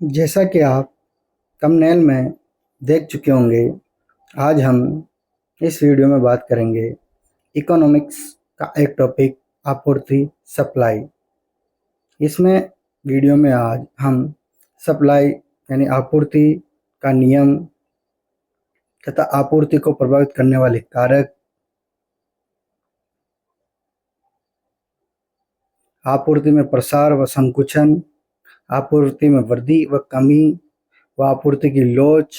जैसा कि आप थंबनेल में देख चुके होंगे, आज हम इस वीडियो में बात करेंगे इकोनॉमिक्स का एक टॉपिक आपूर्ति सप्लाई। इसमें वीडियो में आज हम सप्लाई यानी आपूर्ति का नियम तथा आपूर्ति को प्रभावित करने वाले कारक, आपूर्ति में प्रसार व संकुचन, आपूर्ति में वृद्धि व कमी व आपूर्ति की लोच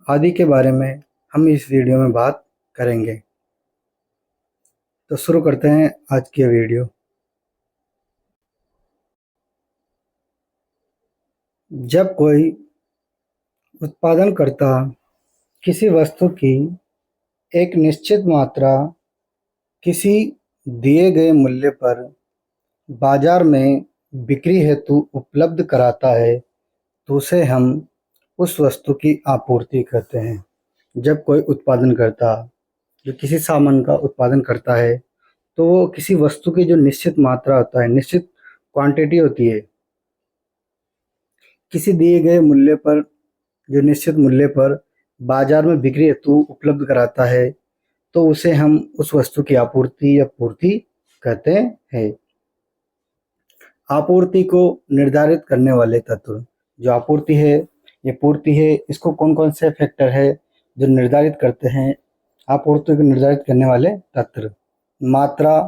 आदि के बारे में हम इस वीडियो में बात करेंगे। तो शुरू करते हैं आज की वीडियो। जब कोई उत्पादनकर्ता किसी वस्तु की एक निश्चित मात्रा किसी दिए गए मूल्य पर बाजार में बिक्री हेतु उपलब्ध कराता है तो उसे हम उस वस्तु की आपूर्ति कहते हैं। जब कोई उत्पादनकर्ता जो किसी सामान का उत्पादन करता है तो वो किसी वस्तु की जो निश्चित मात्रा होता है, निश्चित क्वांटिटी होती है, किसी दिए गए मूल्य पर, जो निश्चित मूल्य पर बाजार में बिक्री हेतु उपलब्ध कराता है तो उसे हम उस वस्तु की आपूर्ति या पूर्ति कहते हैं। आपूर्ति को निर्धारित करने वाले तत्व, जो आपूर्ति है ये पूर्ति है, इसको कौन कौन से फैक्टर है जो निर्धारित करते हैं आपूर्ति को निर्धारित करने वाले तत्व। मात्रा,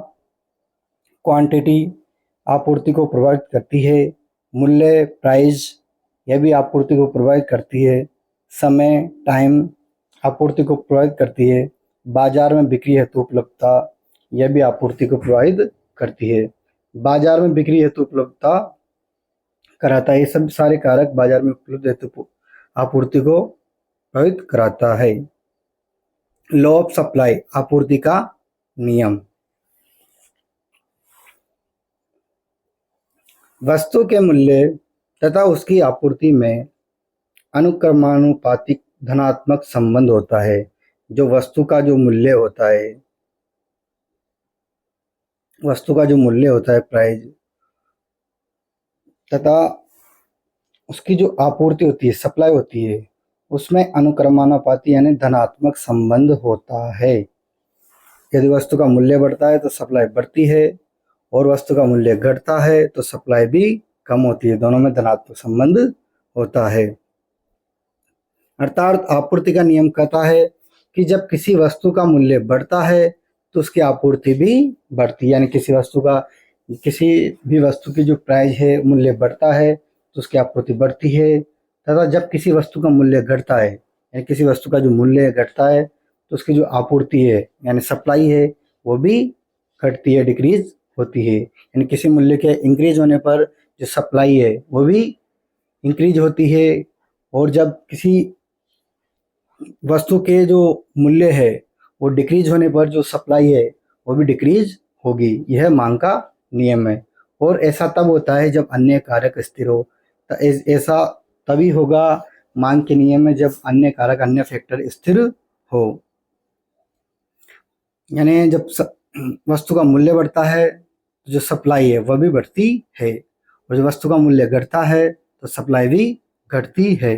क्वांटिटी आपूर्ति को प्रभावित करती है। मूल्य, प्राइस, यह भी आपूर्ति को प्रभावित करती है। समय, टाइम आपूर्ति को प्रभावित करती है। बाजार में बिक्री हेतु उपलब्धता, यह भी आपूर्ति को प्रभावित करती है। बाजार में बिक्री हेतु उपलब्धता कराता है, ये सब सारे कारक बाजार में उपलब्ध हेतु आपूर्ति को प्रभावित कराता है। लॉ ऑफ सप्लाई, आपूर्ति का नियम। वस्तु के मूल्य तथा उसकी आपूर्ति में अनुक्रमानुपातिक धनात्मक संबंध होता है। जो वस्तु का जो मूल्य होता है, वस्तु का जो मूल्य होता है प्राइस, तथा उसकी जो आपूर्ति होती है, सप्लाई होती है, उसमें अनुक्रमानुपाती यानी धनात्मक संबंध होता है। यदि वस्तु का मूल्य बढ़ता है तो सप्लाई बढ़ती है और वस्तु का मूल्य घटता है तो सप्लाई भी कम होती है। दोनों में धनात्मक संबंध होता है। अर्थात आपूर्ति का नियम कहता है कि जब किसी वस्तु का मूल्य बढ़ता है तो उसकी आपूर्ति भी बढ़ती है, यानी किसी भी वस्तु की जो प्राइस है, मूल्य बढ़ता है तो उसकी आपूर्ति बढ़ती है। तथा जब किसी वस्तु का मूल्य घटता है, यानी किसी वस्तु का जो मूल्य घटता है तो उसकी जो आपूर्ति है यानी सप्लाई है वो भी घटती है, डिक्रीज होती है। यानी किसी मूल्य के इंक्रीज होने पर जो सप्लाई है वो भी इंक्रीज होती है, और जब किसी वस्तु के जो मूल्य है वो डिक्रीज होने पर जो सप्लाई है वो भी डिक्रीज होगी। यह मांग का नियम है। और ऐसा तब होता है जब अन्य कारक स्थिर हो। ऐसा तभी होगा मांग के नियम में जब अन्य कारक, अन्य फैक्टर स्थिर हो। यानी जब वस्तु का मूल्य बढ़ता है तो जो सप्लाई है वह भी बढ़ती है, और जब वस्तु का मूल्य घटता है तो सप्लाई भी घटती है।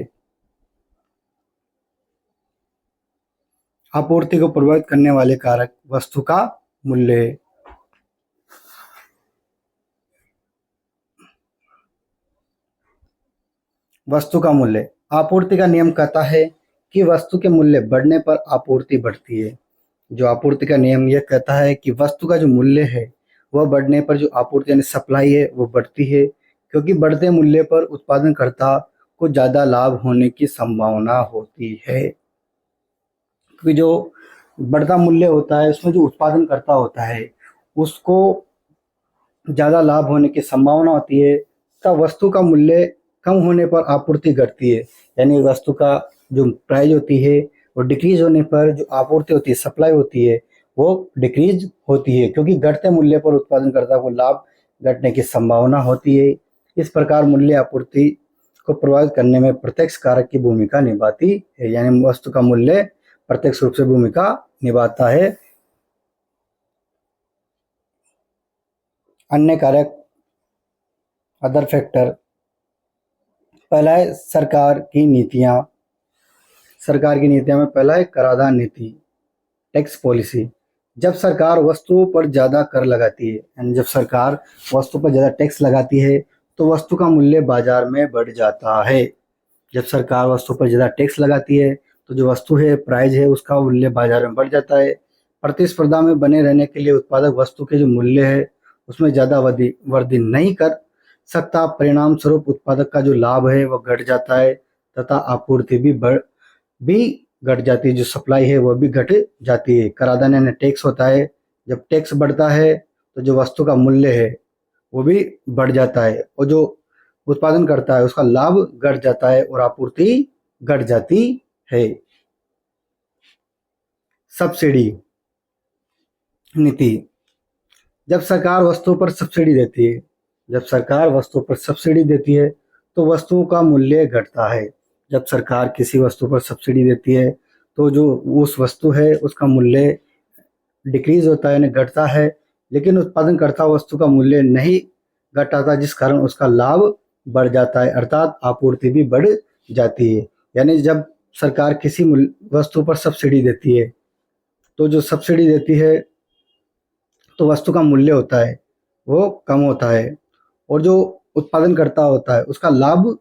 आपूर्ति को प्रभावित करने वाले कारक वस्तु का मूल्य। वस्तु का मूल्य, आपूर्ति का नियम कहता है कि वस्तु के मूल्य बढ़ने पर आपूर्ति बढ़ती है। जो आपूर्ति का नियम यह कहता है कि वस्तु का जो मूल्य है वह बढ़ने पर जो आपूर्ति यानी सप्लाई है वो बढ़ती है, क्योंकि बढ़ते मूल्य पर उत्पादनकर्ता को ज़्यादा लाभ होने की संभावना होती है। क्योंकि जो बढ़ता मूल्य होता है उसमें जो उत्पादन करता होता है उसको ज़्यादा लाभ होने की संभावना होती है, तब वस्तु का मूल्य कम होने पर आपूर्ति घटती है। यानी वस्तु का जो प्राइस होती है वो डिक्रीज होने पर जो आपूर्ति होती है, सप्लाई होती है, वो डिक्रीज होती है, क्योंकि घटते मूल्य पर उत्पादनकर्ता को लाभ घटने की संभावना होती है। इस प्रकार मूल्य आपूर्ति को प्रभावित करने में प्रत्यक्ष कारक की भूमिका निभाती है। यानी वस्तु का मूल्य प्रत्यक्ष रूप से भूमिका निभाता है। अन्य कारक, अदर फैक्टर, पहला है सरकार की नीतियां में पहला है कराधान नीति, टैक्स पॉलिसी। जब सरकार वस्तुओं पर ज़्यादा कर लगाती है, यानी जब सरकार वस्तु पर ज़्यादा टैक्स लगाती है तो वस्तु का मूल्य बाजार में बढ़ जाता है। जब सरकार वस्तु पर ज़्यादा टैक्स लगाती है तो जो वस्तु है, प्राइस है, उसका मूल्य बाजार में बढ़ जाता है। प्रतिस्पर्धा में बने रहने के लिए उत्पादक वस्तु के जो मूल्य है उसमें ज़्यादा वृद्धि नहीं कर सकता। परिणाम स्वरूप उत्पादक का जो लाभ है वह घट जाता है तथा आपूर्ति भी घट जाती है, जो सप्लाई है वो भी घट जाती है। कराधान यानी टैक्स होता है, जब टैक्स बढ़ता है तो जो वस्तु का मूल्य है वो भी बढ़ जाता है और जो उत्पादन करता है उसका लाभ घट जाता है और आपूर्ति घट जाती है। सब्सिडी नीति, जब सरकार वस्तुओं पर सब्सिडी देती है तो वस्तुओं का मूल्य घटता है। जब सरकार किसी वस्तु पर सब्सिडी देती है तो जो उस वस्तु है उसका मूल्य डिक्रीज होता है, यानी घटता है, लेकिन उत्पादनकर्ता वस्तु का मूल्य नहीं घटाता, जिस कारण उसका लाभ बढ़ जाता है, अर्थात आपूर्ति भी बढ़ जाती है। यानी जब सरकार किसी वस्तु पर सब्सिडी देती है तो जो सब्सिडी देती है तो वस्तु का मूल्य होता है वो कम होता है और जो उत्पादनकर्ता होता है उसका लाभ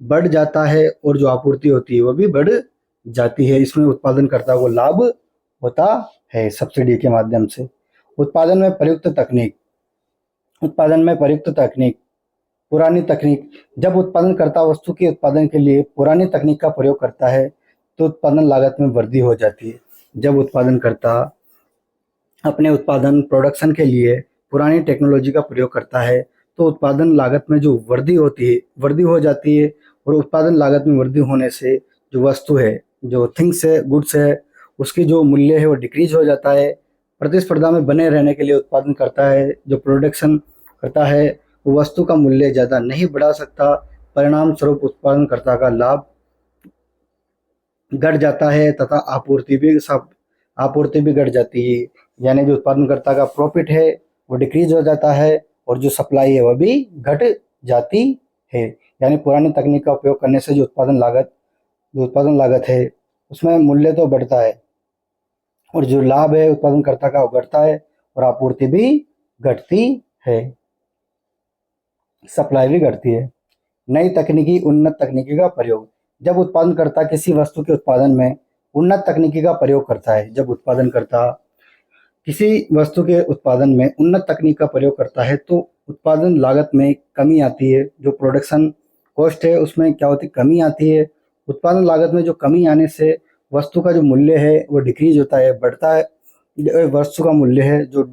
बढ़ जाता है और जो आपूर्ति होती है वो भी बढ़ जाती है। इसमें उत्पादनकर्ता को लाभ होता है सब्सिडी के माध्यम से। उत्पादन में प्रयुक्त तकनीक, पुरानी तकनीक, जब उत्पादनकर्ता वस्तु के उत्पादन के लिए पुरानी तकनीक का प्रयोग करता है तो उत्पादन लागत में वृद्धि हो जाती है। जब उत्पादनकर्ता अपने प्रोडक्शन के लिए पुरानी टेक्नोलॉजी का प्रयोग करता है तो उत्पादन लागत में जो वृद्धि हो जाती है और उत्पादन लागत में वृद्धि होने से जो वस्तु है, जो थिंग्स है, गुड्स है, उसकी जो मूल्य है वो डिक्रीज हो जाता है। प्रतिस्पर्धा में बने रहने के लिए उत्पादन करता है, जो प्रोडक्शन करता है वो वस्तु का मूल्य ज़्यादा नहीं बढ़ा सकता। परिणाम स्वरूप उत्पादनकर्ता का लाभ घट जाता है तथा आपूर्ति भी घट जाती है, यानी जो उत्पादनकर्ता का प्रॉफिट है वो डिक्रीज हो जाता है और जो सप्लाई है वह भी घट जाती है। यानी पुरानी तकनीक का उपयोग करने से जो उत्पादन लागत है उसमें मूल्य तो बढ़ता है और जो लाभ है उत्पादनकर्ता का वो घटता है और आपूर्ति भी घटती है, सप्लाई भी घटती है। नई तकनीकी, उन्नत तकनीकी का प्रयोग, जब उत्पादनकर्ता किसी वस्तु के उत्पादन में उन्नत तकनीकी का प्रयोग करता है, जब उत्पादनकर्ता किसी वस्तु के उत्पादन में उन्नत तकनीक का प्रयोग करता है तो उत्पादन लागत में कमी आती है। जो प्रोडक्शन कॉस्ट है उसमें क्या होती है, कमी आती है। उत्पादन लागत में जो कमी आने से वस्तु का जो मूल्य है वो डिक्रीज होता है, बढ़ता है। वस्तु का मूल्य है जो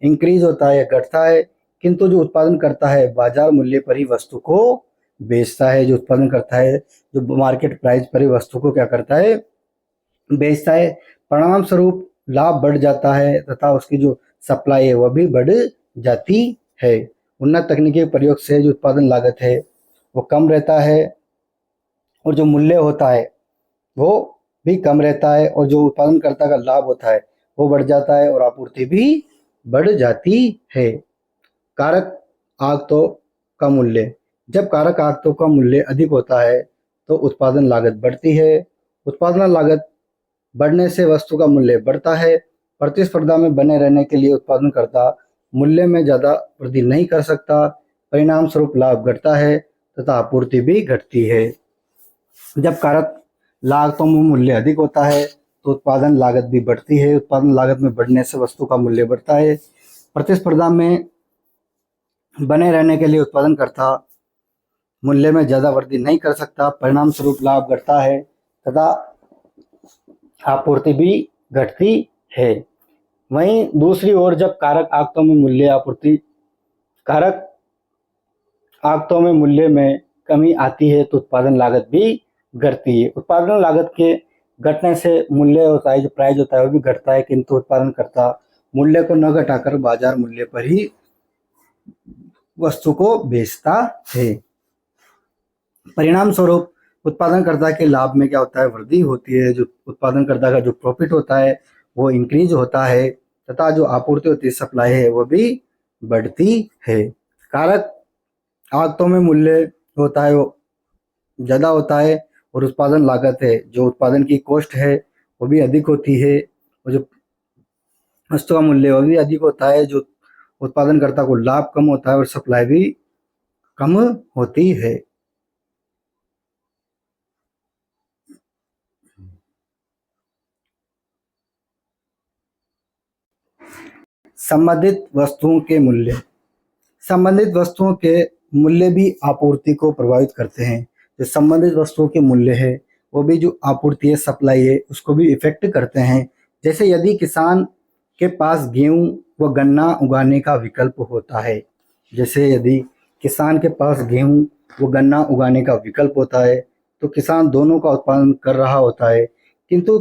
इंक्रीज होता है, घटता है, किंतु जो उत्पादन करता है बाजार मूल्य पर ही वस्तु को बेचता है। जो उत्पादन करता है जो मार्केट प्राइस पर ही वस्तु को क्या करता है, बेचता है। परिणाम स्वरूप लाभ बढ़ जाता है तथा उसकी जो सप्लाई है वह भी बढ़ जाती है। उन्नत तकनीकी के प्रयोग से जो उत्पादन लागत है वो कम रहता है और जो मूल्य होता है वो भी कम रहता है और जो उत्पादनकर्ता का लाभ होता है वो बढ़ जाता है और आपूर्ति भी बढ़ जाती है। कारक आगतों का मूल्य, जब कारक आगतों का मूल्य अधिक होता है तो उत्पादन लागत बढ़ती है। उत्पादन लागत बढ़ने से वस्तु का मूल्य बढ़ता है। प्रतिस्पर्धा में बने रहने के लिए उत्पादनकर्ता मूल्य में ज़्यादा वृद्धि नहीं कर सकता। परिणाम स्वरूप लाभ घटता है तथा आपूर्ति भी घटती है। जब कारक लागतों में मूल्य अधिक होता है तो उत्पादन लागत भी बढ़ती है। उत्पादन लागत में बढ़ने से वस्तु का मूल्य बढ़ता है। प्रतिस्पर्धा में बने रहने के लिए उत्पादनकर्ता मूल्य में ज़्यादा वृद्धि नहीं कर सकता। परिणाम स्वरूप लाभ घटता है तथा आपूर्ति भी घटती है। वहीं दूसरी ओर जब कारक आगतों में मूल्य में कमी आती है तो उत्पादन लागत भी घटती है। उत्पादन लागत के घटने से मूल्य होता है, जो प्राइस होता है वो भी घटता है, किंतु उत्पादनकर्ता मूल्य को न घटाकर बाजार मूल्य पर ही वस्तु को बेचता है। परिणाम स्वरूप उत्पादनकर्ता के लाभ में क्या होता है, वृद्धि होती है। जो उत्पादनकर्ता का जो प्रॉफिट होता है वो इंक्रीज होता है तथा जो आपूर्ति होती है, सप्लाई है, वो भी बढ़ती है। कारक आगतों में मूल्य होता है वो ज़्यादा होता है और उत्पादन लागत है, जो उत्पादन की कॉस्ट है वो भी अधिक होती है, और जो वस्तु का मूल्य वो भी अधिक होता है, जो उत्पादनकर्ता को लाभ कम होता है और सप्लाई भी कम होती है। संबंधित वस्तुओं के मूल्य। संबंधित वस्तुओं के मूल्य भी आपूर्ति को प्रभावित करते हैं। जो संबंधित वस्तुओं के मूल्य है वो भी जो आपूर्ति है, सप्लाई है, उसको भी इफेक्ट करते हैं। जैसे यदि किसान के पास गेहूं व गन्ना उगाने का विकल्प होता है, जैसे यदि किसान के पास गेहूं व गन्ना उगाने का विकल्प होता है तो किसान दोनों का उत्पादन कर रहा होता है, किंतु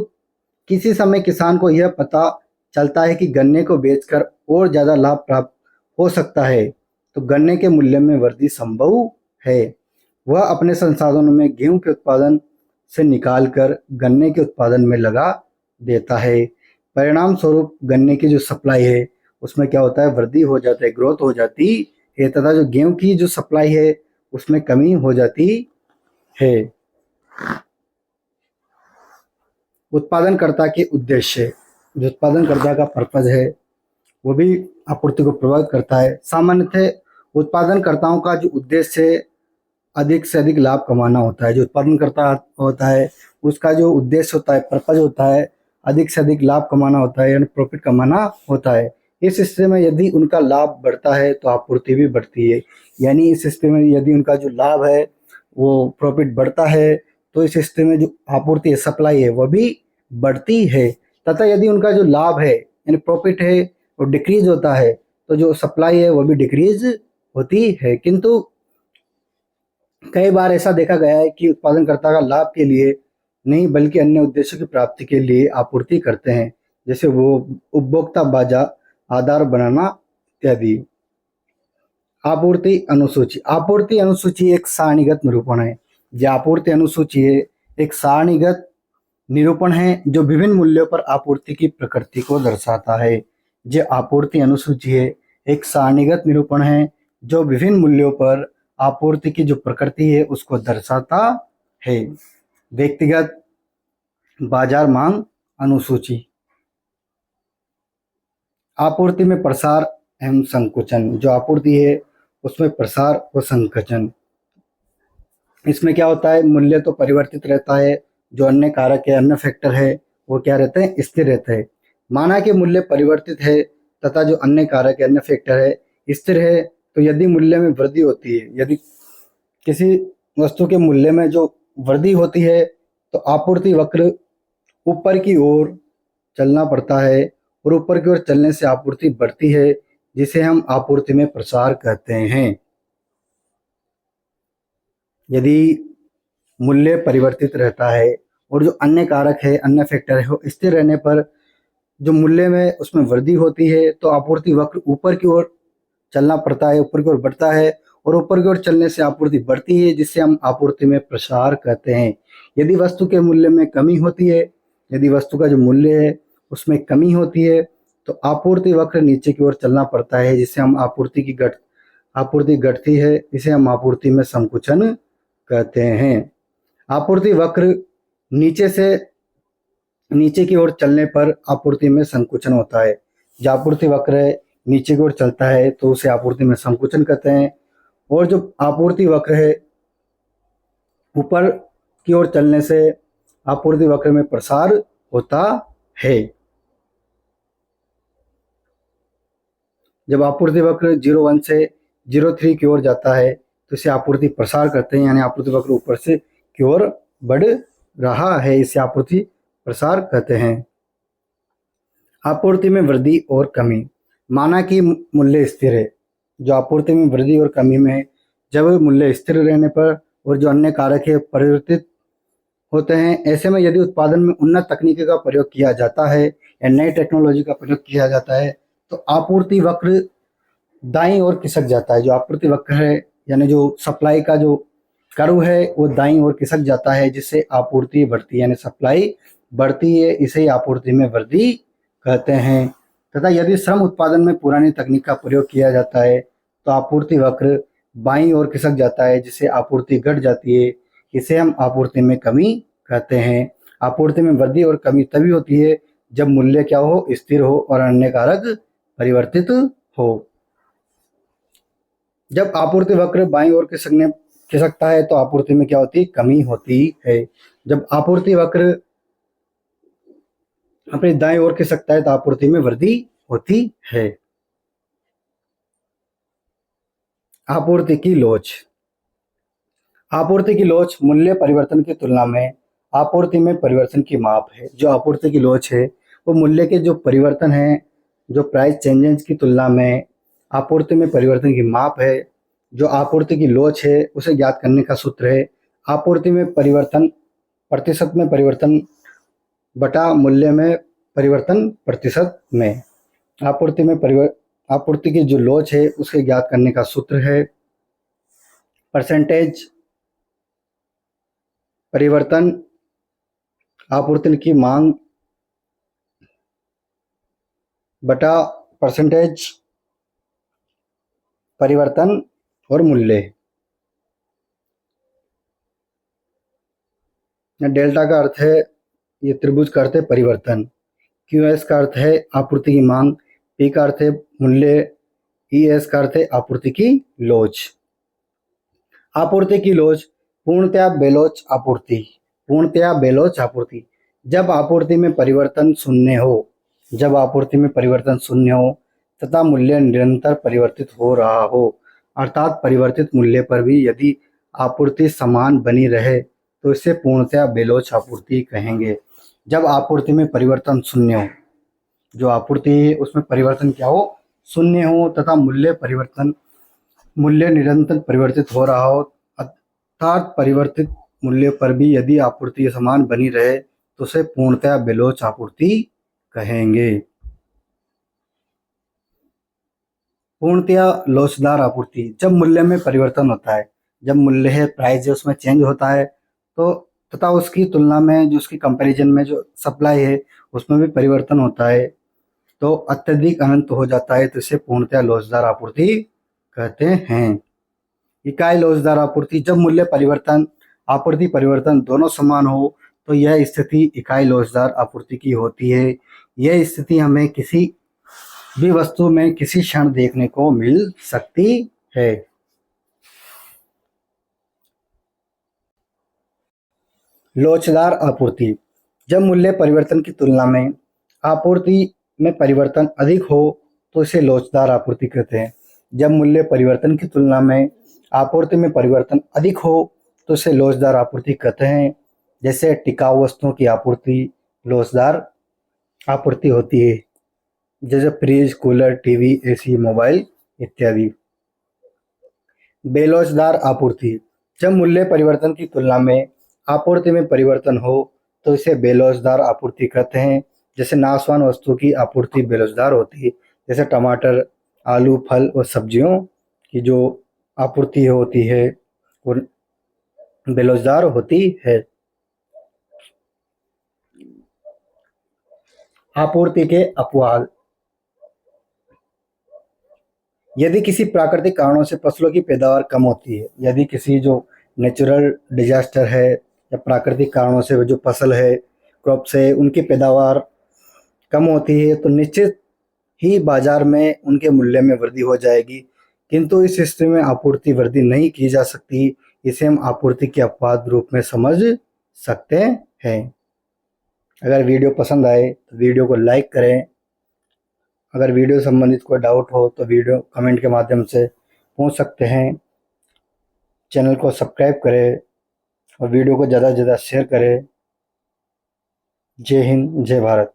किसी समय किसान को यह पता चलता है कि गन्ने को बेचकर और ज़्यादा लाभ प्राप्त हो सकता है, तो गन्ने के मूल्य में वृद्धि संभव है। वह अपने संसाधनों में गेहूं के उत्पादन से निकालकर गन्ने के उत्पादन में लगा देता है। परिणाम स्वरूप गन्ने की जो सप्लाई है उसमें क्या होता है, वृद्धि हो जाता है, ग्रोथ हो जाती है, तथा जो गेहूं की जो सप्लाई है उसमें कमी हो जाती है। उत्पादनकर्ता के उद्देश्य। जो उत्पादनकर्ता का पर्पज है वो भी आपूर्ति को प्रभावित करता है। सामान्यतः उत्पादनकर्ताओं का जो उद्देश्य है अधिक से अधिक लाभ कमाना होता है। जो उत्पादनकर्ता होता है उसका जो उद्देश्य होता है, पर्पज होता है, अधिक से अधिक लाभ कमाना होता है, यानी प्रॉफिट कमाना होता है। इस हिस्से में यदि उनका लाभ बढ़ता है तो आपूर्ति भी बढ़ती है, यानी इस हिस्से में यदि उनका जो लाभ है वो प्रॉफिट बढ़ता है तो इस हिस्से में जो आपूर्ति है, सप्लाई है, वह भी बढ़ती है। तथा यदि उनका जो लाभ है यानी प्रॉफिट है वो डिक्रीज होता है तो जो सप्लाई है वो भी डिक्रीज होती है। किंतु कई बार ऐसा देखा गया है कि उत्पादनकर्ता का लाभ के लिए नहीं बल्कि अन्य उद्देश्यों की प्राप्ति के लिए आपूर्ति करते हैं, जैसे वो उपभोक्ता बाजार आधार बनाना इत्यादि। आपूर्ति अनुसूची। आपूर्ति अनुसूची एक सारणीगत निरूपण है। जो आपूर्ति अनुसूची है एक सारणीगत निरूपण है जो विभिन्न मूल्यों पर आपूर्ति की प्रकृति को दर्शाता है। जो आपूर्ति अनुसूची है एक सारणीगत निरूपण है जो विभिन्न मूल्यों पर आपूर्ति की जो प्रकृति है उसको दर्शाता है। व्यक्तिगत बाजार मांग अनुसूची। आपूर्ति में प्रसार एवं संकुचन। जो आपूर्ति है उसमें प्रसार व संकुचन। इसमें क्या होता है, मूल्य तो परिवर्तित रहता है, जो अन्य कारक है, अन्य फैक्टर है वो क्या रहते हैं, स्थिर रहते हैं। माना कि मूल्य परिवर्तित है तथा जो अन्य कारक है, अन्य फैक्टर है स्थिर है, तो यदि मूल्य में वृद्धि होती है, यदि किसी वस्तु के मूल्य में जो वृद्धि होती है तो आपूर्ति वक्र ऊपर की ओर चलना पड़ता है और ऊपर की ओर चलने से आपूर्ति बढ़ती है, जिसे हम आपूर्ति में प्रसार कहते हैं। यदि मूल्य परिवर्तित रहता है और जो अन्य कारक है, अन्य फैक्टर है वो स्थिर रहने पर जो मूल्य में उसमें वृद्धि होती है तो आपूर्ति वक्र ऊपर की ओर चलना पड़ता है, ऊपर की ओर बढ़ता है और ऊपर की ओर चलने से आपूर्ति बढ़ती है, जिससे हम आपूर्ति में प्रसार कहते हैं। यदि वस्तु के मूल्य में कमी होती है, यदि वस्तु का जो मूल्य है उसमें कमी होती है तो आपूर्ति वक्र नीचे की ओर चलना पड़ता है, जिससे हम आपूर्ति घटती है, इसे हम आपूर्ति में संकुचन कहते हैं। आपूर्ति वक्र नीचे की ओर चलने पर आपूर्ति में संकुचन होता है। जो आपूर्ति वक्र है नीचे की ओर चलता है तो उसे आपूर्ति में संकुचन कहते हैं, और जो आपूर्ति वक्र है ऊपर की ओर चलने से आपूर्ति वक्र में प्रसार होता है। जब आपूर्ति वक्र 0,1 से 0,3 की ओर जाता है तो इसे आपूर्ति प्रसार करते हैं, यानी आपूर्ति वक्र ऊपर से की ओर बढ़ रहा है, इसे आपूर्ति प्रसार कहते हैं। आपूर्ति में वृद्धि और कमी। माना कि मूल्य स्थिर है, जो आपूर्ति में वृद्धि और कमी में जब मूल्य स्थिर रहने पर और जो अन्य कारक है परिवर्तित होते हैं, ऐसे में यदि उत्पादन में उन्नत तकनीकी का प्रयोग किया जाता है या नई टेक्नोलॉजी का प्रयोग किया जाता है तो आपूर्ति वक्र दाईं ओर खिसक जाता है। जो आपूर्ति वक्र है यानी जो सप्लाई का जो कर्व है वो दाईं ओर खिसक जाता है, जिससे आपूर्ति बढ़ती है, यानी सप्लाई बढ़ती है, इसे आपूर्ति में वृद्धि कहते हैं। तथा यदि श्रम उत्पादन में पुरानी तकनीक का प्रयोग किया जाता है तो आपूर्ति वक्र बाईं ओर खिसक जाता है, जिससे आपूर्ति घट जाती है, इसे हम आपूर्ति में कमी कहते हैं। आपूर्ति में वृद्धि और कमी तभी होती है जब मूल्य क्या हो, स्थिर हो और अन्य कारक परिवर्तित हो। जब आपूर्ति वक्र बाईं ओर खिसकता है तो आपूर्ति में क्या होती है, कमी होती है। जब आपूर्ति वक्र अपनी दाईं ओर खिसकता है तो आपूर्ति में वृद्धि होती है। आपूर्ति की लोच। आपूर्ति की लोच मूल्य परिवर्तन की तुलना में आपूर्ति में परिवर्तन की माप है। जो आपूर्ति की लोच है वो मूल्य के जो परिवर्तन है, जो प्राइस चेंजेस की तुलना में आपूर्ति में परिवर्तन की माप है। जो आपूर्ति की लोच है उसे ज्ञात करने का सूत्र है आपूर्ति में परिवर्तन प्रतिशत में परिवर्तन बटा मूल्य में परिवर्तन प्रतिशत में। आपूर्ति की जो लोच है उसके ज्ञात करने का सूत्र है परसेंटेज परिवर्तन आपूर्ति की मांग बटा परसेंटेज परिवर्तन और मूल्य। डेल्टा का अर्थ है, ये त्रिभुज का अर्थ है परिवर्तन, QS का अर्थ है आपूर्ति की मांग, P का अर्थ है मूल्य, ES का अर्थ है आपूर्ति की लोच। आपूर्ति की लोच पूर्णतया बेलोच आपूर्ति। पूर्णतया बेलोच आपूर्ति जब आपूर्ति में परिवर्तन शून्य हो, जब आपूर्ति में परिवर्तन शून्य हो तथा मूल्य निरंतर परिवर्तित हो रहा हो, अर्थात परिवर्तित मूल्य पर भी यदि आपूर्ति समान बनी रहे तो इसे पूर्णतया बेलोच आपूर्ति कहेंगे। जब आपूर्ति में परिवर्तन शून्य हो, जो आपूर्ति है उसमें परिवर्तन क्या हो, शून्य हो तथा मूल्य निरंतर परिवर्तित हो रहा हो, अर्थात परिवर्तित मूल्य पर भी यदि आपूर्ति समान बनी रहे तो उसे पूर्णतया बेलोच आपूर्ति कहेंगे। पूर्णतया लोचदार आपूर्ति जब मूल्य में परिवर्तन होता है, जब मूल्य है प्राइस है उसमें चेंज होता है तो तथा उसकी तुलना में जो उसकी कंपैरिजन में जो सप्लाई है उसमें भी परिवर्तन होता है तो अत्यधिक अनंत हो जाता है तो इसे पूर्णतया लोचदार आपूर्ति कहते हैं। इकाई लोचदार आपूर्ति जब मूल्य परिवर्तन आपूर्ति परिवर्तन दोनों समान हो तो यह स्थिति इकाई लोचदार आपूर्ति की होती है। यह स्थिति हमें किसी भी वस्तु में किसी क्षण देखने को मिल सकती है। लोचदार आपूर्ति जब मूल्य परिवर्तन की तुलना में आपूर्ति में परिवर्तन अधिक हो तो इसे लोचदार आपूर्ति कहते हैं। जब मूल्य परिवर्तन की तुलना में आपूर्ति में परिवर्तन अधिक हो तो इसे लोचदार आपूर्ति कहते हैं। जैसे टिकाऊ वस्तुओं की आपूर्ति लोचदार आपूर्ति होती है, जैसे fridge, cooler, TV, AC, mobile इत्यादि। बेलोचदार आपूर्ति जब मूल्य परिवर्तन की तुलना में आपूर्ति में परिवर्तन हो तो इसे बेलोचदार आपूर्ति कहते हैं। जैसे नाशवान वस्तु की आपूर्ति बेलोचदार होती है, जैसे टमाटर, आलू, फल और सब्जियों की जो आपूर्ति होती है वो बेलोचदार होती है। आपूर्ति के अपवाद यदि किसी प्राकृतिक कारणों से फसलों की पैदावार कम होती है, यदि किसी जो नेचुरल डिजास्टर है या प्राकृतिक कारणों से जो फसल है, क्रॉप्स है, उनकी पैदावार कम होती है तो निश्चित ही बाजार में उनके मूल्य में वृद्धि हो जाएगी। किंतु इस स्थिति में आपूर्ति वृद्धि नहीं की जा सकती, इसे हम आपूर्ति के अपवाद रूप में समझ सकते हैं। अगर वीडियो पसंद आए तो वीडियो को लाइक करें। अगर वीडियो संबंधित कोई डाउट हो तो वीडियो कमेंट के माध्यम से पूछ सकते हैं। चैनल को सब्सक्राइब करें और वीडियो को ज़्यादा से ज़्यादा शेयर करें। जय हिंद, जय भारत।